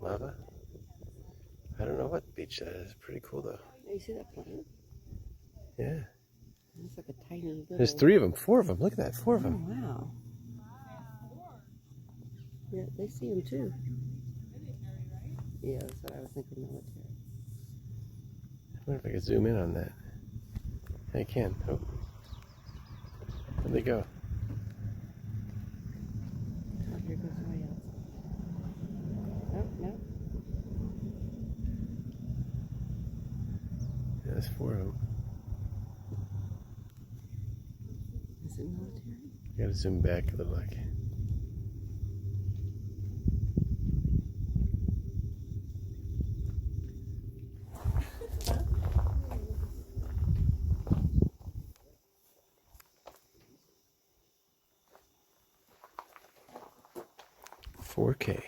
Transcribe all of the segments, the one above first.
lava. I don't know what beach that is. Pretty cool though. Oh, you see that plant? Yeah. It's like a tiny little... There's 3 of them, 4 of them. Look at that, 4 of them. Oh, wow. Yeah, they see him too. Yeah, that's what I was thinking, military. I wonder if I could zoom in on that. I can. Oh. Where'd they go? Oh, here goes somebody else. Oh, no. Yeah, there's 4 of them. Is it military? I gotta zoom back a little like. $4K.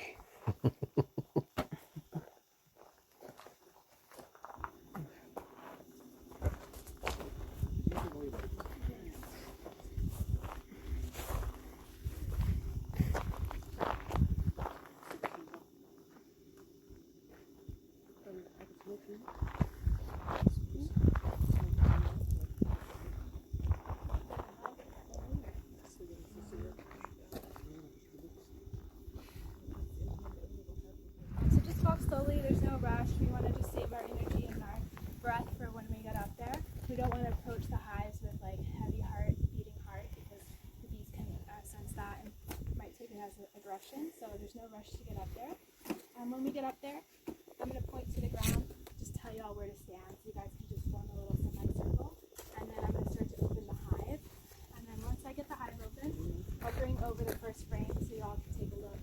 So just walk slowly, there's no rush. We want to just save our energy and our breath for when we get up there. We don't want to approach the hives with like heavy heart, beating heart, because the bees can sense that and might take it as aggression. So there's no rush to get up there. When we get up there, I'm going to point to the ground, just tell y'all where to stand. So you guys can just form a little semicircle. And then I'm going to start to open the hive. And then once I get the hive open, I'll bring over the first frame so y'all can take a look.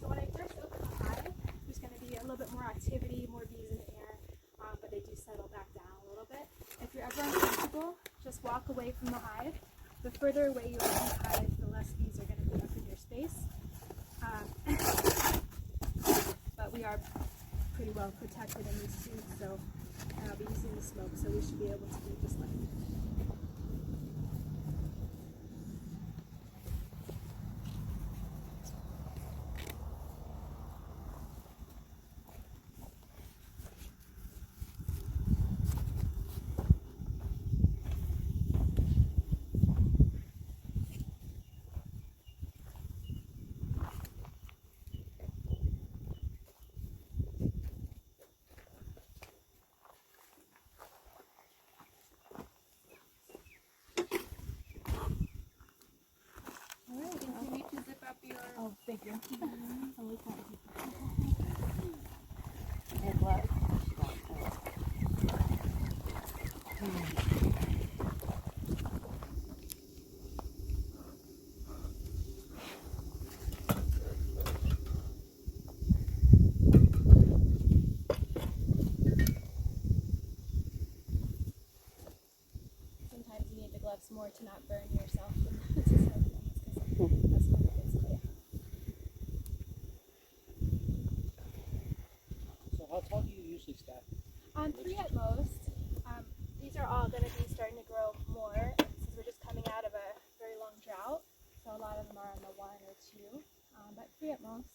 So when I first open the hive, there's going to be a little bit more activity, more bees in the air, but they do settle back down a little bit. If you're ever uncomfortable, just walk away from the hive. The further away you are from the hive, the less bees are going to be up in your space. But we are pretty well protected in these suits, so I'll be using the smoke, so we should be able to do just like Continue to zip up your... oh, thank you. And gloves. Sometimes you need the gloves more to not burn yourself than to soak them, because that's when it gets clear. So how tall do you usually stack? 3 at most. These are all going to be starting to grow more since we're just coming out of a very long drought. So a lot of them are on the 1 or 2, but 3 at most.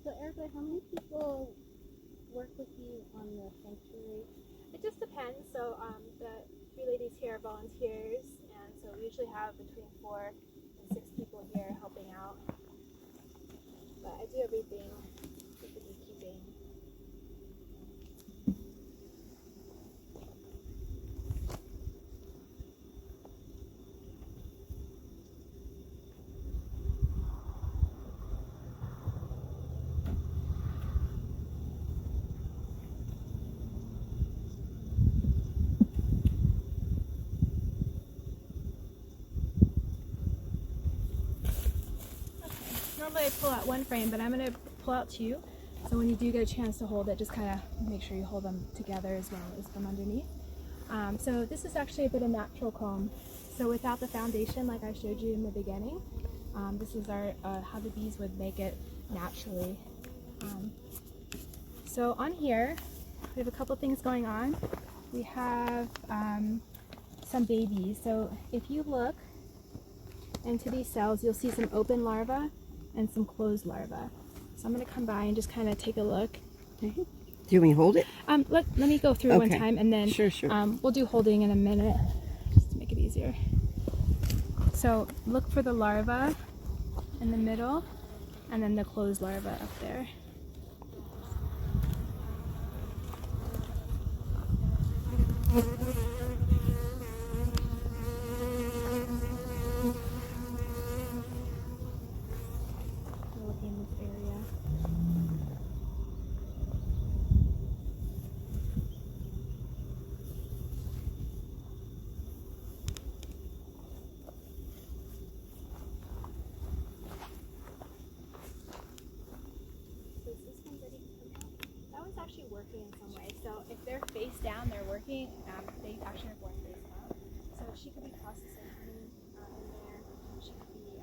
So Erica, how many people work with you on the sanctuary? It just depends. So the 3 ladies here are volunteers, and so we usually have between 4 and 6 people here helping out. But I do everything with the beekeeping. normally I pull out one frame, but I'm going to pull out two. So when you do get a chance to hold it, just kind of make sure you hold them together as well as from underneath. So this is actually a bit of natural comb. So without the foundation, like I showed you in the beginning, this is our how the bees would make it naturally. So on here, we have a couple things going on. We have some babies. So if you look into these cells, you'll see some open larvae and some closed larvae. So I'm going to come by and just kind of take a look. Okay. Do you want me to hold it? Let me go through one time, and then Sure. we'll do holding in a minute, just to make it easier. So look for the larva in the middle, and then the closed larva up there. Look in this area. That one's actually working in some way. So if they're face down, they're working. They actually are going face down. So she could be processing honey in there. She could be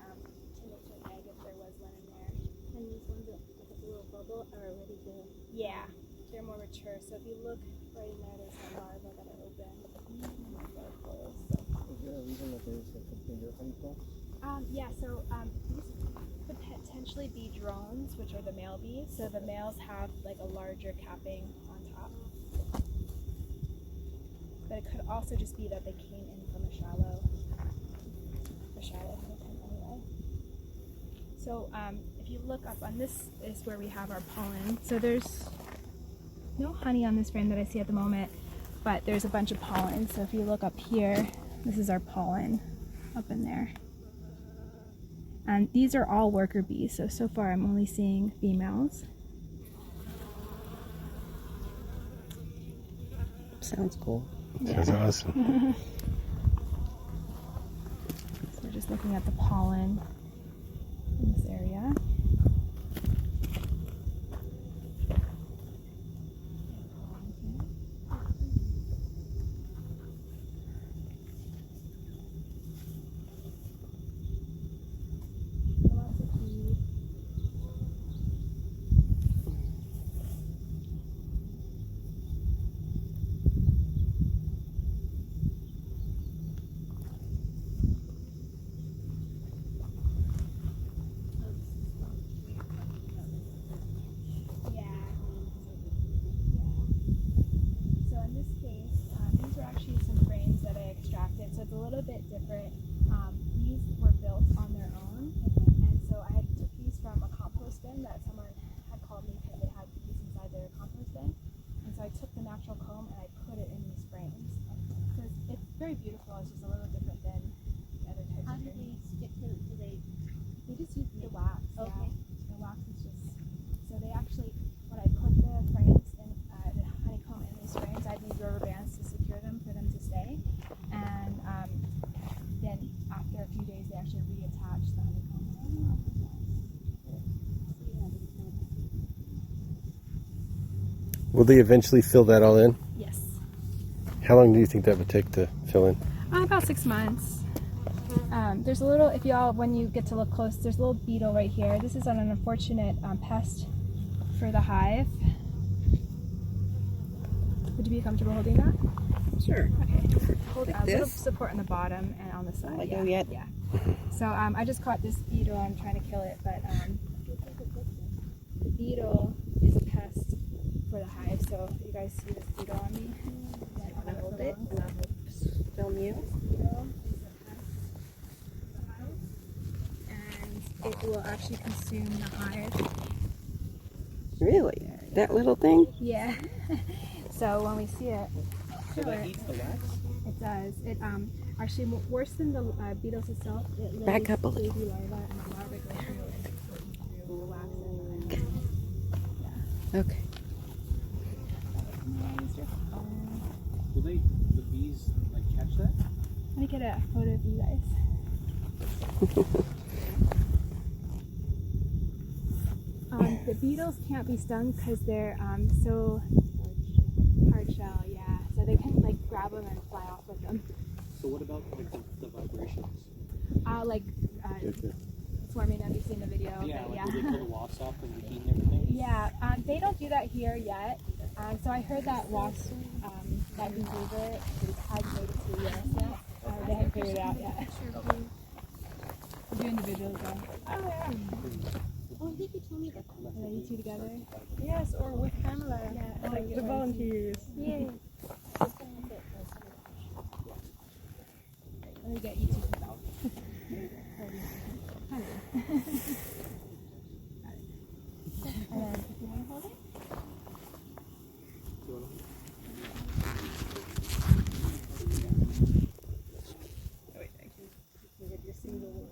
tending to an egg if there was one in there. And these ones that like a little bubble are ready to. Yeah, they're more mature. So if you look right in there, there's some larvae that are open. They're closed. So. Is there a reason that there's like a bigger honeycomb? Yeah, so these could potentially be drones, which are the male bees. So the males have like a larger capping on top. But it could also just be that they came in from a shallow honeycomb anyway. So if you look up on this is where we have our pollen. So there's no honey on this frame that I see at the moment, but there's a bunch of pollen. So if you look up here, this is our pollen up in there. And these are all worker bees, so far I'm only seeing females. Sounds cool. That's awesome. So we're just looking at the pollen in this area. So it's a little bit different. These were built on their own, and so I took these from a compost bin that someone had called me because they had bees inside their compost bin. And so I took the natural comb and I put it in these frames. So it's very beautiful. It's just a little different than the other types How of do they frames. stick to? Do they? They just use the wax. Okay. Yeah. The wax is just so they actually when I put the frames in the honeycomb in these frames, I had these rubber bands to secure them for them to stay. And then after a few days, they actually reattach the honeycomb. Will they eventually fill that all in? Yes. How long do you think that would take to fill in? About 6 months. There's a little, when you get to look close, there's a little beetle right here. This is an unfortunate pest for the hive. Would you be comfortable holding that? Sure. Okay. Hold Like a little this? support on the bottom and on the side. Let yeah. go yet? Yeah. So I just caught this beetle. I'm trying to kill it, but the beetle is a pest for the hive. So if you guys see this beetle on me, then I'm gonna hold it and I'll film you. Beetle is a pest for the hive, and it will actually consume the hive. Really? That little thing? Yeah. So when we see it, So that eats the wax? it does. It actually worse than the beetles itself. It lays Back up a little. baby larvae, and the larvae go through the wax and Okay. yeah. Okay. Nice, your phone. Will the bees like catch that? Let me get a photo of you guys. The beetles can't be stung because they're so hard shell, yeah. So they can like grab them and fly off with them. So what about like the vibrations? Like swarming them, you've seen the video. Yeah, but like yeah. will they pull the wasps off because of the heat and everything? Yeah, they don't do that here yet. So I heard that wasp that behavior has made it to the US yet. They haven't figured it out yet. We're doing the videos though. Oh, yeah. Oh, I think you told me that. And then you two together. Yes, or with Pamela. Yeah, Like the volunteers. Yeah. Let me get you two some help. Honey. Got it. And then if you want to hold it. Do you wanna- Oh, wait, thank you. You get your single one.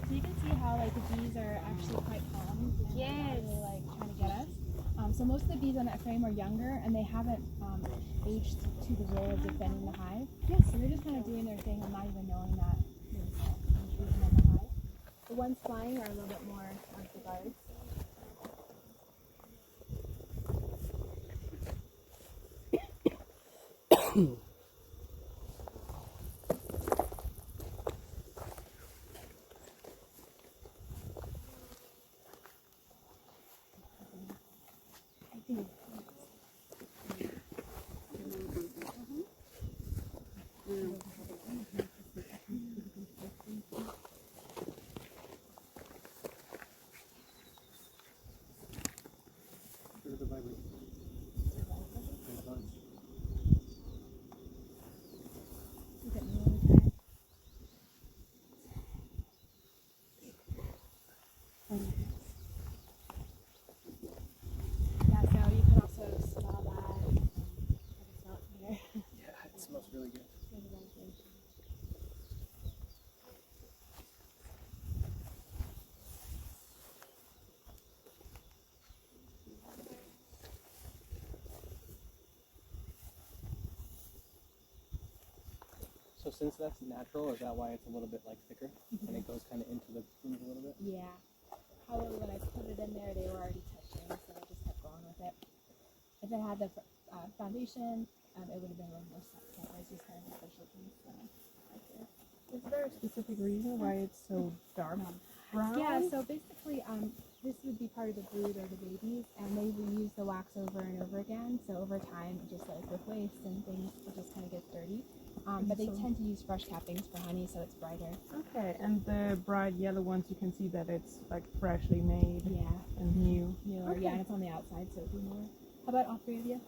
So you can see how like the bees are actually quite calm. Yes. They're like trying to get us. So most of the bees on that frame are younger and they haven't aged to the role of defending the hive. Yes. So they're just kind of doing their thing and not even knowing that there's intrusion on the hive. The ones flying are a little bit more on the guards. What are the vibrations? The bugs. Look at me all the time. Yeah, so you can also smell that. I can smell it from here. Yeah, it smells really good. So since that's natural, is that why it's a little bit like thicker and it goes kind of into the food a little bit? Yeah. However, when I put it in there, they were already touching, so I just kept going with it. If it had the foundation, it would have been a little more soft. It's just kind of a special piece. Is there a specific reason why it's so dark brown? Yeah, so basically, this would be part of the brood or the babies, and they reuse the wax over and over again. So over time, just like with waste and things, it just kind of gets dirty. But they tend to use fresh cappings for honey, so it's brighter. Okay, and the bright yellow ones, you can see that it's like freshly made Yeah. and new. Newer, Okay. yeah, and it's on the outside, so it'd be more. How about all three of you?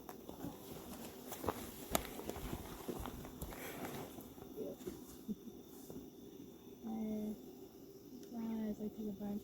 As I take a bunch.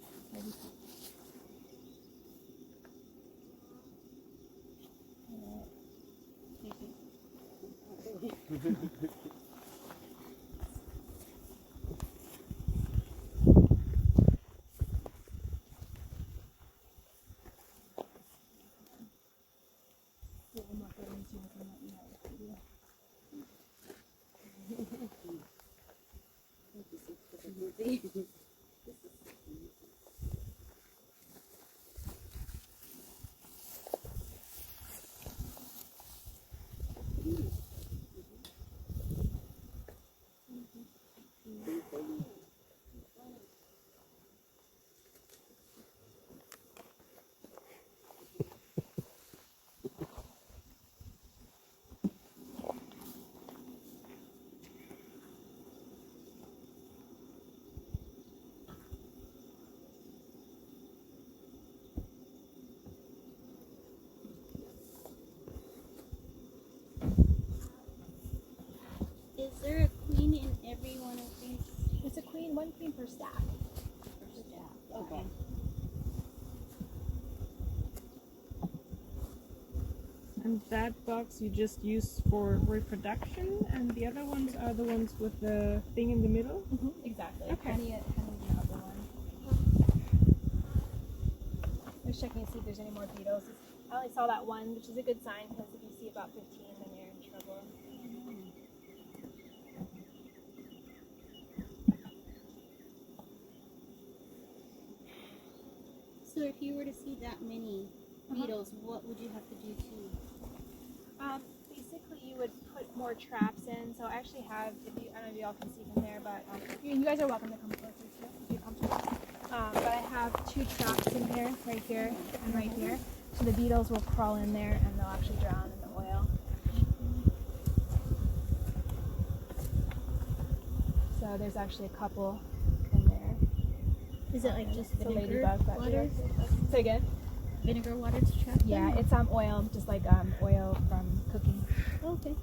Is there a queen in every one of these? It's a queen, one queen per stack. Okay. And that box you just use for reproduction, and the other ones are the ones with the thing in the middle? Exactly. Okay. Honey's the other one. I was checking to see if there's any more beetles. I only saw that one, which is a good sign because if you see about 15, then you're in trouble. So if you were to see that many beetles, what would you have to do to? Basically, you would put more traps in. So I actually have, I don't know if y'all can see from there, but you guys are welcome to come closer too if you're comfortable. But I have 2 traps in here, right here and right here. So the beetles will crawl in there and they'll actually drown in the oil. So there's actually a couple in there. Is it like just It's a vinegar ladybug, but water? Say again? Vinegar water to trap them? Yeah, it's oil, just like oil from cooking. Okay.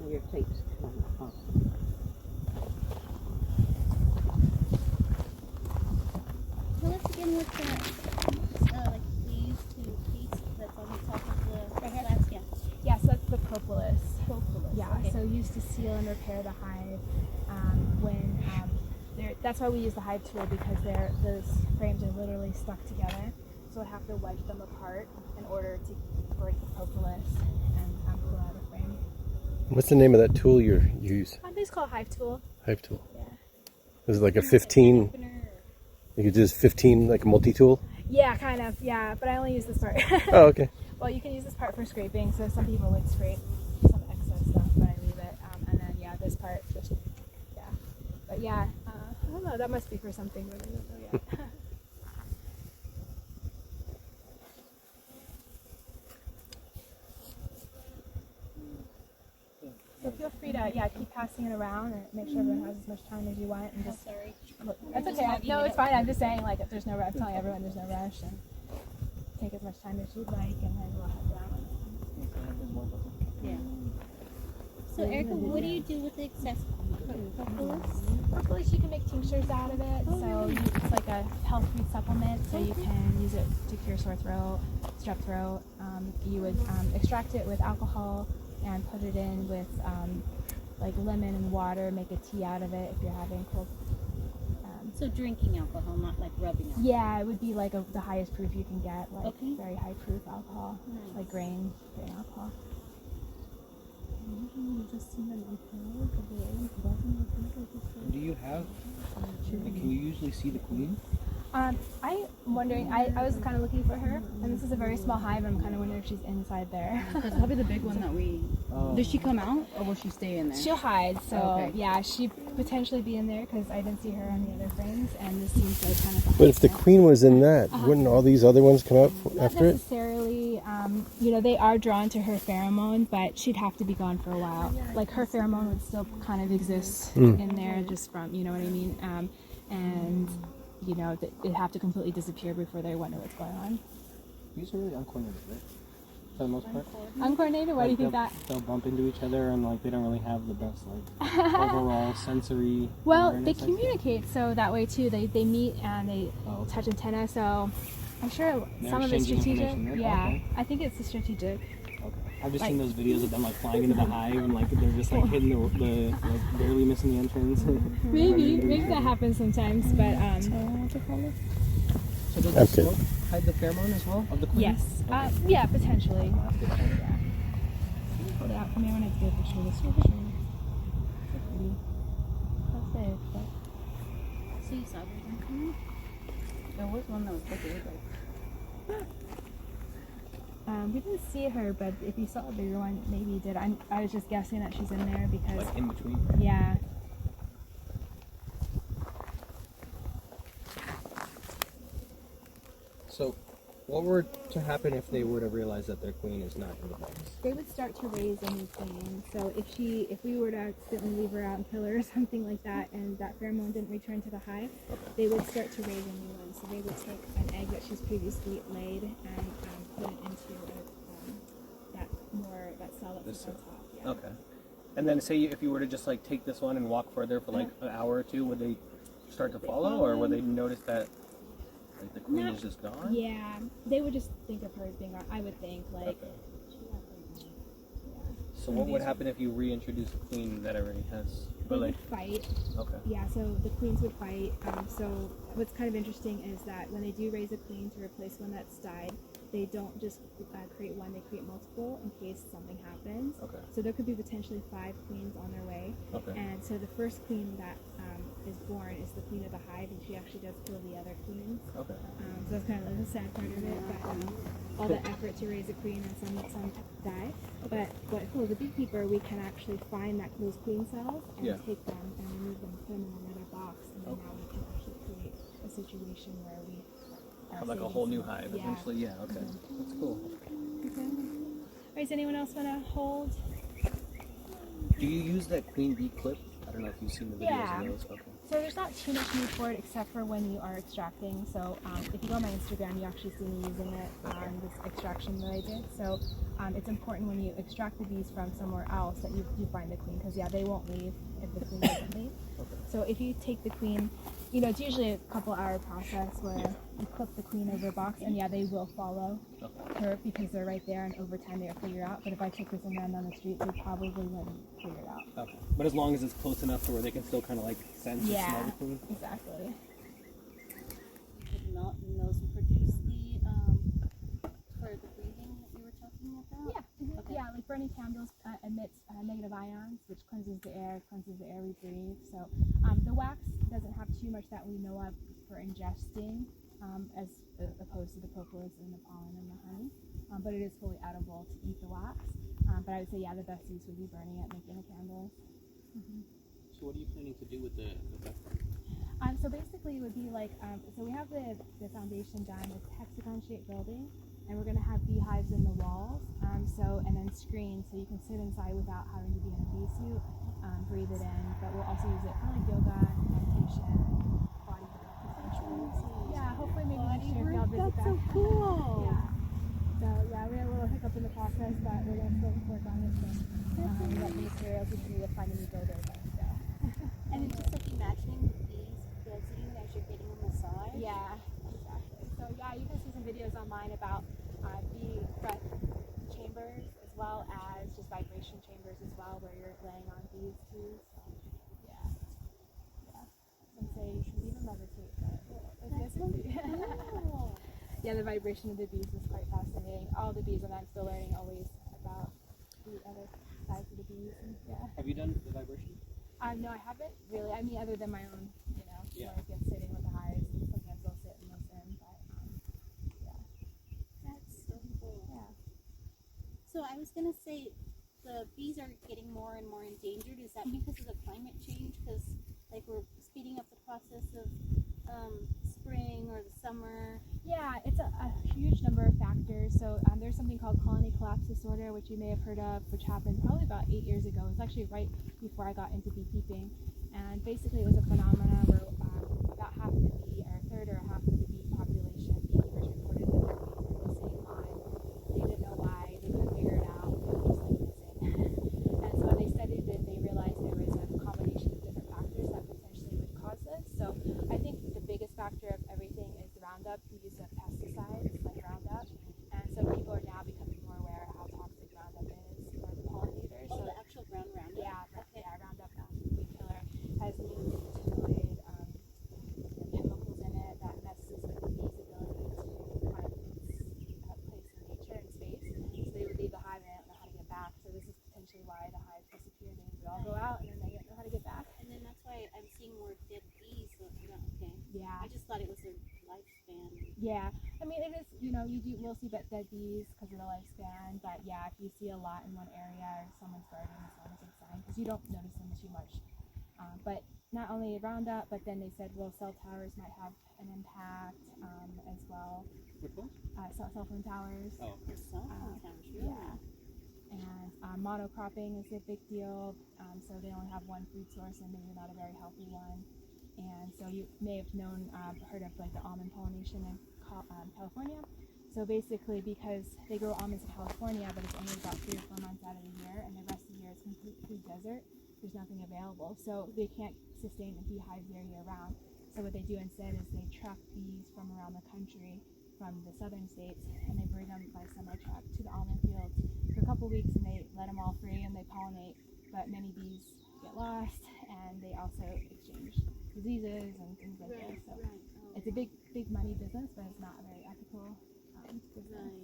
Your tape's coming off. Tell us again what that, like we used to paste that's on the top of the Right here? glass. Yeah. Yeah, so that's the propolis. Propolis. Yeah, Okay. so used to seal and repair the hive that's why we use the hive tool, because those frames are literally stuck together. So I have to wedge them apart in order to break the propolis and pull out a frame. What's the name of that tool you use? It's called hive tool. Hive tool. Yeah. Is it like a 15? You could do this 15 like a multi-tool? Yeah, kind of. Yeah, but I only use this part. Oh, okay. Well, you can use this part for scraping. So some people would scrape some excess stuff, but I leave it. And then this part just But I don't know. That must be for something, but I don't know yet. So feel free to keep passing it around and make sure everyone has as much time as you want. And just look. That's okay. No, it's fine. I'm just saying, like, if there's no rush, I'm telling everyone there's no rush, and take as much time as you'd like, and then we'll head down. Yeah. So Erica, what do you do with the excess propolis? Propolis, you can make tinctures out of it. It's like a health food supplement, so you can use it to cure sore throat, strep throat. You would extract it with alcohol and put it in with like lemon and water, make a tea out of it if you're having cold. So drinking alcohol, not like rubbing alcohol. Yeah, it would be like the highest proof you can get, like very high proof alcohol, Nice. like grain alcohol. Do you have? Can you usually see the queen? I'm wondering, I was kind of looking for her, and this is a very small hive, and I'm kind of wondering if she's inside there. That's probably the big one that we. Does she come out or will she stay in there? She'll hide, so Okay. yeah, she'd potentially be in there because I didn't see her on the other frames, and this seems like kind of. But if the queen was in that, wouldn't all these other ones come up Not after it? necessarily, they are drawn to her pheromone, but she'd have to be gone for a while. Like her pheromone would still kind of exist in there, just from, you know what I mean, and. It'd have to completely disappear before they wonder what's going on. These are really uncoordinated, right? For the most part. Uncoordinated? Why do you think that? They'll bump into each other and like they don't really have the best overall sensory. Well, they awareness, I think. communicate so that way too. They meet and they touch antenna. So I'm sure some of it's exchanging strategic. information there? Yeah, Okay. I think it's strategic. I've just seen those videos of them like flying into the hive and like they're just like hitting the like barely missing the entrance. Maybe that happens sometimes, but So does the Okay. smoke hide the pheromone as well of the queen? yes, yeah, potentially. Yeah. Hold it out for me. I want to get a picture of this picture. That's it. So you saw everything coming? There was one that was bigger, but. We didn't see her, but if you saw a bigger one, maybe you did. I was just guessing that she's in there because, Like in between. yeah. So, what were to happen if they were to realize that their queen is not in the box? They would start to raise a new queen. So if we were to accidentally leave her out and kill her or something like that, and that pheromone didn't return to the hive, they would start to raise a new one. So they would take an egg that she's previously laid and put it into that cell that's on top. Yeah. Okay. And then say if you were to just like take this one and walk further for like an hour or two, would they start to follow, or would they notice that like the queen Not- is just gone? Yeah, they would just think of her as being gone. I would think, like, Okay. So what would happen if you reintroduce a queen that already has? they Or would like, fight. okay. Yeah, so the queens would fight. So what's kind of interesting is that when they do raise a queen to replace one that's died, they don't just create one, they create multiple in case something happens. Okay. So there could be potentially 5 queens on their way. Okay. And so the first queen that is born is the queen of the hive, and she actually does kill the other queens. Okay. So that's kind of the sad part of it, but all the effort to raise a queen and some die. But what cool, as a beekeeper, we can actually find those queen cells and Yeah. take them and remove them, put them in another box, and then now we can actually create a situation where we are Have like a saving whole new some- hive Yeah. eventually. Yeah. Okay. That's cool. Okay. All right, does anyone else want to hold? Do you use that queen bee clip? I don't know if you've seen the videos Yeah. of those. Okay. So there's not too much need for it except for when you are extracting. So if you go on my Instagram, you actually see me using it on this extraction that I did. So it's important when you extract the bees from somewhere else that you find the queen, because yeah, they won't leave if the queen doesn't leave. Okay. So if you take the queen, it's usually a couple-hour process where you clip the queen over a box, and yeah, they will follow her because they're right there, and over time they'll figure it out. But if I took this and ran down the street, they probably wouldn't figure it out. Okay. But as long as it's close enough to where they can still kind of like sense or smell Yeah, the queen. exactly. Could melt and those produce the for the breathing that you were talking about? Yeah, Okay. yeah. Like burning candles emits negative ions, which cleanses the air we breathe. So the wax doesn't have too much that we know of for ingesting, as opposed to the propolis and the pollen and the honey. But it is fully edible to eat the wax. But I would say, yeah, the best use would be burning it, making a candle. So what are you planning to do with the So basically, it would be like, so we have the foundation done. It's a hexagon-shaped building, and we're going to have beehives in the walls. And then screens, so you can sit inside without having to be in a bee suit, breathe it in. But we'll also use it for like yoga, meditation, body work. Yeah, hopefully maybe next year if y'all visit That's that. so cool. Yeah. So yeah, we had a little hiccup in the process, but we're going to still work on it. So we got the materials. We just need to find a new builder. But, And it's just like imagining the bees buzzing as you're getting a massage. Yeah, exactly. So yeah, you can see some videos online about bee breath chambers, as well as just vibration chambers as well, where you're laying on bees too. So yeah. Some say you should even meditate, but That's so cool. yeah, the vibration of the bees is quite fascinating. All the bees, and I'm still learning always about the other sides of the bees. And, yeah. Have you done the vibration? No, I haven't really. I mean, other than my own, Yeah. like sitting with the hives, and sometimes I'll sit and listen. But yeah. That's so cool. Yeah. So I was gonna say, the bees are getting more and more endangered. Is that because of the climate change? Because like we're speeding up the process of spring or the summer. Yeah, it's a huge number of factors. So there's something called colony collapse disorder, which you may have heard of, which happened probably about 8 years ago. It was actually right before I got into beekeeping. And basically it was a phenomenon where about half of the bee, or a third or a half of the bee population, beekeepers reported that their bees were missing on. They didn't know why, they couldn't figure it out, they were just like missing. And so when they studied it, they realized there was a combination of different factors that potentially would cause this. So I think the biggest factor of everything is the Roundup, the use of pesticides like Roundup. And so people are now becoming more aware of how toxic Roundup is for the pollinators. Oh, So the actual brown Roundup. yeah, Roundup, weed killer, has new nicotinoid chemicals in it that messes with the bee's ability to find its place in nature and space. So they would leave the hive and they don't know how to get back. So this is potentially why the hives disappear. They would all go out and then they don't know how to get back. And then that's why I'm seeing more dead bees. So, okay. Yeah. I just thought it was their lifespan. Yeah, I mean it is. We'll see dead bees because of the lifespan. But yeah, if you see a lot in one area or someone's garden, it's not a good sign because you don't notice them too much. But not only Roundup, but then they said, well, cell towers might have an impact as well. Which ones? Cell phone towers. Oh. The cell phone towers, really? Yeah. And monocropping is a big deal. So they only have one food source and maybe not a very healthy one. And so you may have heard of like the almond pollination in California. So basically, because they grow almonds in California, but it's only about 3 or 4 months out of the year, and the rest of the year is completely desert, there's nothing available. So they can't sustain a beehive there year round. So what they do instead is they truck bees from around the country, from the southern states, and they bring them by semi-truck to the almond fields for a couple weeks, and they let them all free and they pollinate. But many bees get lost, and they also exchange diseases and things like that. So it's a big money business, but it's not a very ethical business.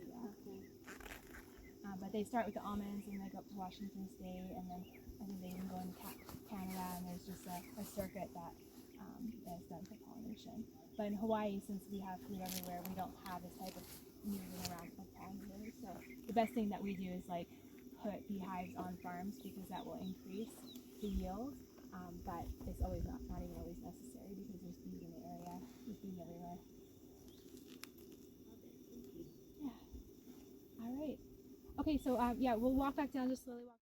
But they start with the almonds and they go up to Washington State, and then I think they even go into Canada, and there's just a circuit that is done for pollination. But in Hawaii, since we have food everywhere, we don't have this type of moving around of pollinators. So the best thing that we do is like put beehives on farms, because that will increase the yield. But it's always not even always necessary, because there's bees in the area, there's bees everywhere. Yeah. All right. Okay, so yeah, we'll walk back down, just slowly walk.